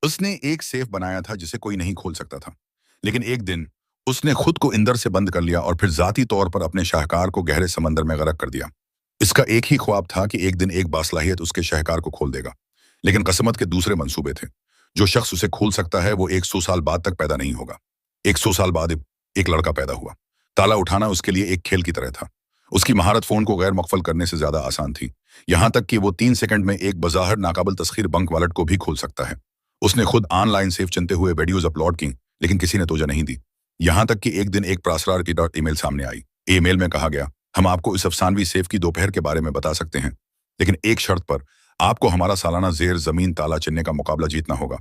उसने एक सेफ बनाया था जिसे कोई नहीं खोल सकता था, लेकिन एक दिन उसने खुद को इंदर से बंद कर लिया और फिर जाती तौर पर अपने शाहकार को गहरे समंदर में गरक कर दिया। इसका एक ही ख्वाब था कि एक दिन एक बासलाहियत उसके शाहकार को खोल देगा, लेकिन कसमत के दूसरे मंसूबे थे। जो शख्स उसे खोल सकता है वो 100 साल बाद तक पैदा नहीं होगा। 100 साल बाद एक लड़का पैदा हुआ। ताला उठाना उसके लिए एक खेल की तरह था। उसकी महारत फोन को गैर मकफल करने से ज्यादा आसान थी, यहां तक कि वो 3 सेकंड में एक बज़ाहिर नाकाबिल तस्खीर बंक वालेट को भी खोल सकता है। उसने खुद ऑनलाइन सेफ चुनते हुए वीडियोज अपलोड की, लेकिन किसी ने तोजा नहीं दी। यहां तक कि एक दिन एक प्रासरार की ईमेल सामने आई। ईमेल में कहा गया, हम आपको इस अफसानवी सेफ की दोपहर के बारे में बता सकते हैं, लेकिन एक शर्त पर, आपको हमारा सालाना जेर जमीन ताला चुनने का मुकाबला जीतना होगा।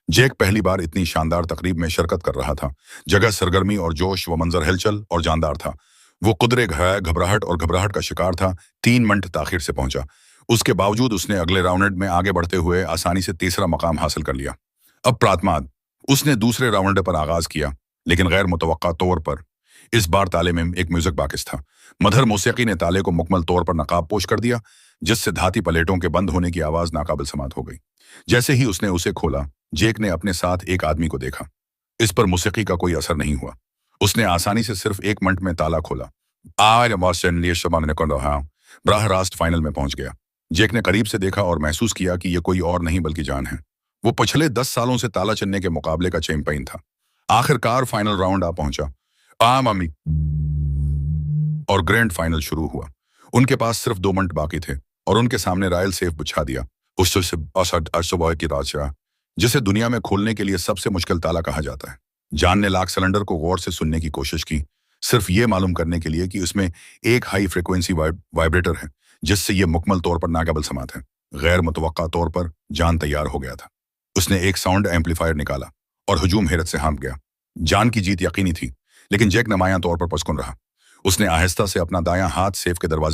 जैक पहली बार इतनी शानदार तकरीब में शिरकत कर रहा था। जगह सरगर्मी और जोश व मंजर हलचल और जानदार था। वो कुदरे घबराहट का शिकार था। 3 मिनट ताखिर से पहुंचा। उसके बावजूद उसने अगले राउंड में आगे बढ़ते हुए आसानी से तीसरा मकाम हासिल कर लिया। अब प्रातमाद उसने दूसरे राउंड पर आगाज किया, लेकिन गैर मुतवक्का तौर पर। इस बार ताले में एक म्यूजिक बाकिस था। मधर मौसीकी ने ताले को मुकम्मल तौर पर नकाब पोश कर दिया, जिससे धाती प्लेटों के बंद होने की आवाज नाकाबिल समात हो गई। जैसे ही उसने उसे खोला, जेक ने अपने साथ एक आदमी को देखा। इस पर मौसीकी का कोई असर नहीं हुआ। उसने आसानी से सिर्फ 1 मिनट में ताला खोला। बराह रास्त फाइनल में पहुंच गया। जेक ने करीब से देखा और महसूस किया कि यह कोई और नहीं बल्कि जान है। वो पिछले 10 सालों से ताला चुनने के मुकाबले का चैंपियन था। आखिरकार फाइनल राउंड आ पहुंचा। मम्मी और ग्रैंड फाइनल शुरू हुआ। उनके पास सिर्फ 2 मिनट बाकी थे और उनके सामने रायल सेफ बिछा दिया। की राजा, जिसे दुनिया में खोलने के लिए सबसे मुश्किल ताला कहा जाता है। जान ने लाख सिलेंडर को गौर से सुनने की कोशिश की, सिर्फ ये मालूम करने के लिए कि उसमें एक हाई फ्रिक्वेंसी वाइब्रेटर है, जिससे ये मुकम्मल तौर पर नाकाबिल समात है। गैर मुतवक्का तौर पर जान तैयार हो गया था। उसने एक साउंड एम्पलीफायर निकाला और हुजूम हैरत से हाँफ गया। जान की जीत यकीनी थी, लेकिन जैक नुमायां तौर पर पुरस्कुन रहा। उसने आहिस्ता से अपना दायां हाथ सेफ के दरवाजे